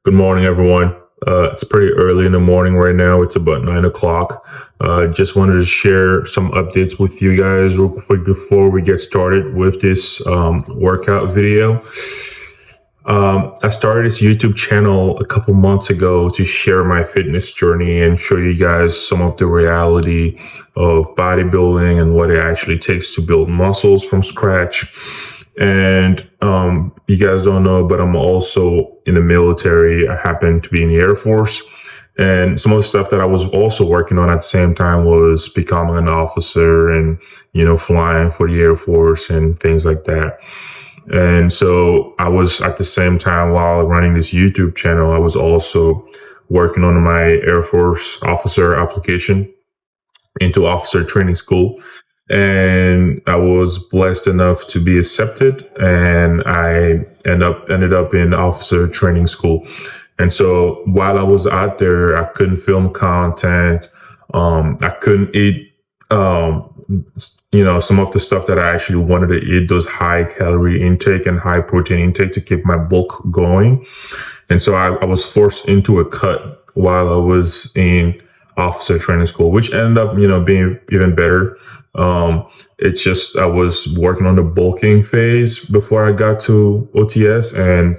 Good morning, everyone. It's pretty early in the morning right now. It's about 9 o'clock. Just wanted to share some updates with you guys real quick before we get started with this workout video. I started this YouTube channel a couple months ago to share my fitness journey and show you guys some of the reality of bodybuilding and what it actually takes to build muscles from scratch. And you guys don't know, but I'm also in the military. I happen to be in the Air Force. And some of the stuff that I was also working on at the same time was becoming an officer and, flying for the Air Force and things like that. And so I was at the same time while running this YouTube channel, I was also working on my Air Force officer application into officer training school. And I was blessed enough to be accepted, and I ended up in officer training school. And so while I was out there, I couldn't film content. I couldn't eat, some of the stuff that I actually wanted to eat, those high calorie intake and high protein intake to keep my bulk going. And so I was forced into a cut while I was in officer training school, which ended up, being even better. It's just, I was working on the bulking phase before I got to OTS. And,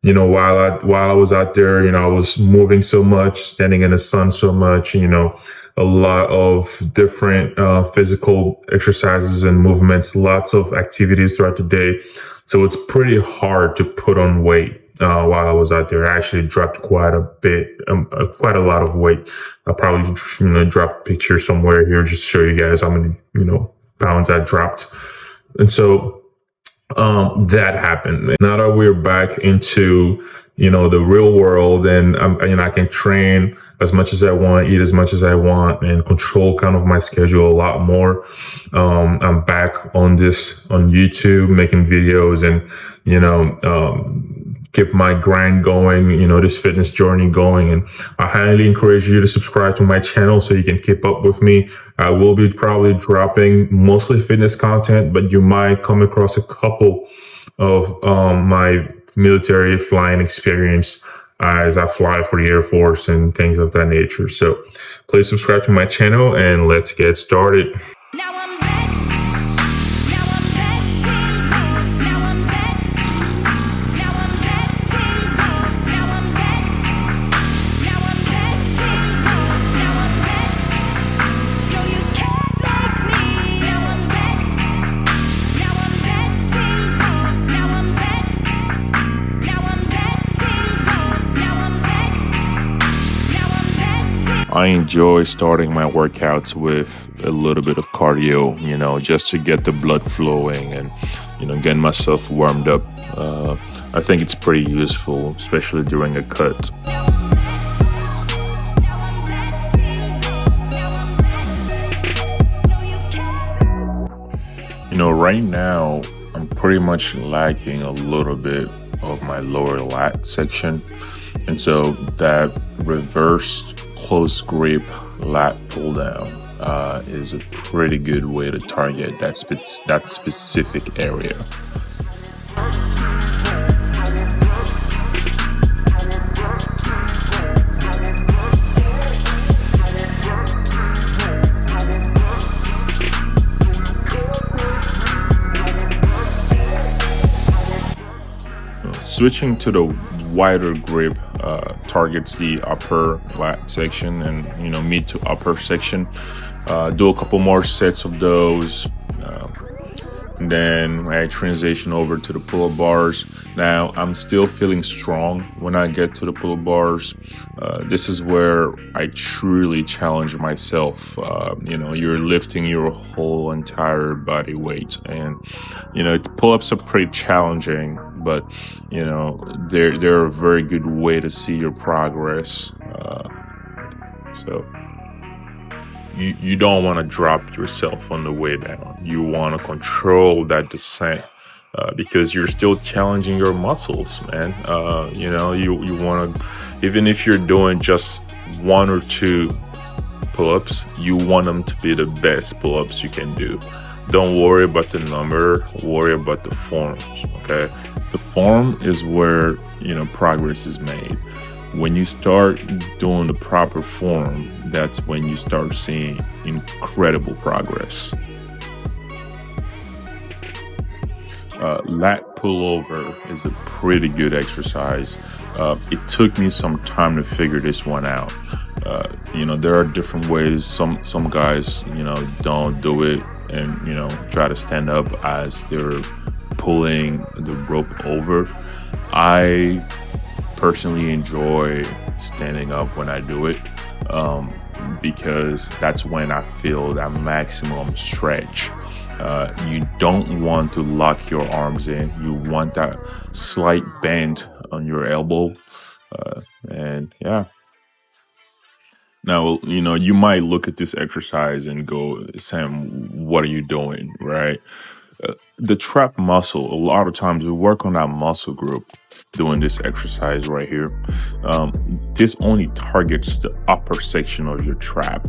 while I was out there, I was moving so much, standing in the sun so much, a lot of different, physical exercises and movements, lots of activities throughout the day. So it's pretty hard to put on weight. While I was out there, I actually dropped quite a lot of weight. I'll probably, drop a picture somewhere here, just show you guys how many, pounds I dropped. And so, that happened. Now that we're back into, the real world and I can train as much as I want, eat as much as I want, and control kind of my schedule a lot more. I'm back on YouTube, making videos and, keep my grind going, this fitness journey going. And I highly encourage you to subscribe to my channel so you can keep up with me. I will be probably dropping mostly fitness content, but you might come across a couple of my military flying experience as I fly for the Air Force and things of that nature. So please subscribe to my channel and let's get started. I enjoy starting my workouts with a little bit of cardio, just to get the blood flowing and, getting myself warmed up. I think it's pretty useful, especially during a cut. Right now, I'm pretty much lacking a little bit of my lower lat section. And so that reverse close grip lat pull down is a pretty good way to target that specific area. Switching to the wider grip targets the upper lat section and mid to upper section. Do a couple more sets of those, and then I transition over to the pull-up bars. Now I'm still feeling strong when I get to the pull-up bars. This is where I truly challenge myself. You're lifting your whole entire body weight, and pull-ups are pretty challenging, but they're a very good way to see your progress. So you don't want to drop yourself on the way down. You want to control that descent, because you're still challenging your muscles, man. You want to, even if you're doing just 1 or 2 pull-ups, you want them to be the best pull-ups you can do. Don't worry about the number, worry about the forms, okay? The form is where, progress is made. When you start doing the proper form, that's when you start seeing incredible progress. Lat pullover is a pretty good exercise. It took me some time to figure this one out. There are different ways. Some guys, don't do it and, try to stand up as they're pulling the rope over. I personally enjoy standing up when I do it, because that's when I feel that maximum stretch. You don't want to lock your arms in. You want that slight bend on your elbow. And yeah. Now, you might look at this exercise and go, Sam, what are you doing, right? The trap muscle, a lot of times we work on that muscle group doing this exercise right here. This only targets the upper section of your trap.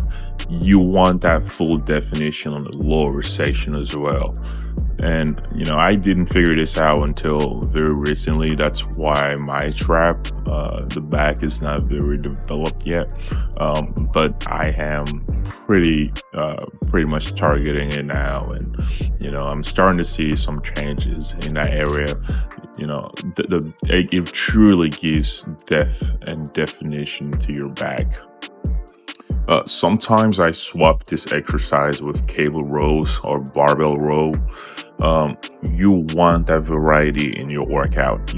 You want that full definition on the lower section as well. And, I didn't figure this out until very recently. That's why my trap, the back is not very developed yet. But I am pretty much targeting it now. And, I'm starting to see some changes in that area. It truly gives depth and definition to your back. Sometimes I swap this exercise with cable rows or barbell row. You want that variety in your workout.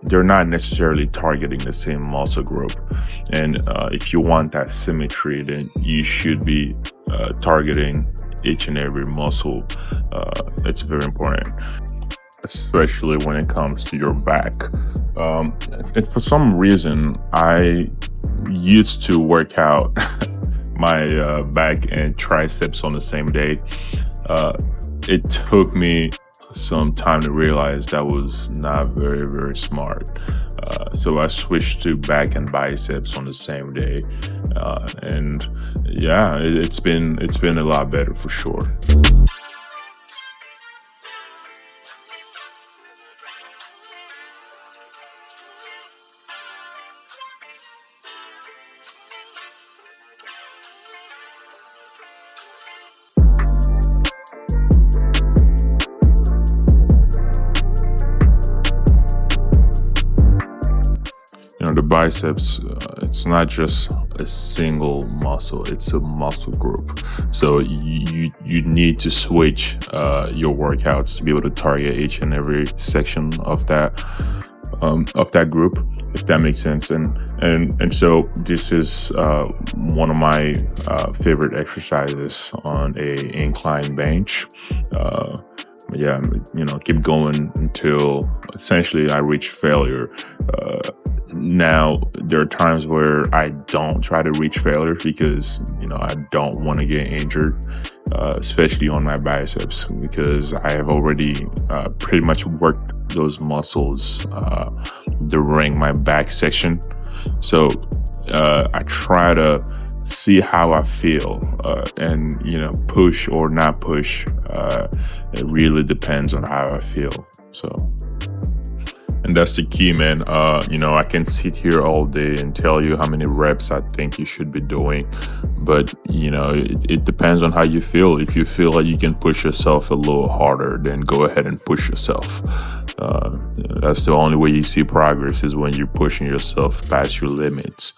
They're not necessarily targeting the same muscle group. And if you want that symmetry, then you should be targeting each and every muscle. It's very important, especially when it comes to your back. And for some reason, I used to work out my back and triceps on the same day. It took me some time to realize that was not very, very smart. So I switched to back and biceps on the same day. And yeah, it's been a lot better for sure. The biceps, it's not just a single muscle, it's a muscle group. So you need to switch your workouts to be able to target each and every section of that group, if that makes sense. And so this is one of my favorite exercises on a incline bench. Keep going until essentially I reach failure. Now, there are times where I don't try to reach failure because, I don't want to get injured, especially on my biceps, because I have already pretty much worked those muscles during my back section. So I try to see how I feel and, push or not push. It really depends on how I feel. And that's the key, man. I can sit here all day and tell you how many reps I think you should be doing. But, it depends on how you feel. If you feel like you can push yourself a little harder, then go ahead and push yourself. That's the only way you see progress, is when you're pushing yourself past your limits.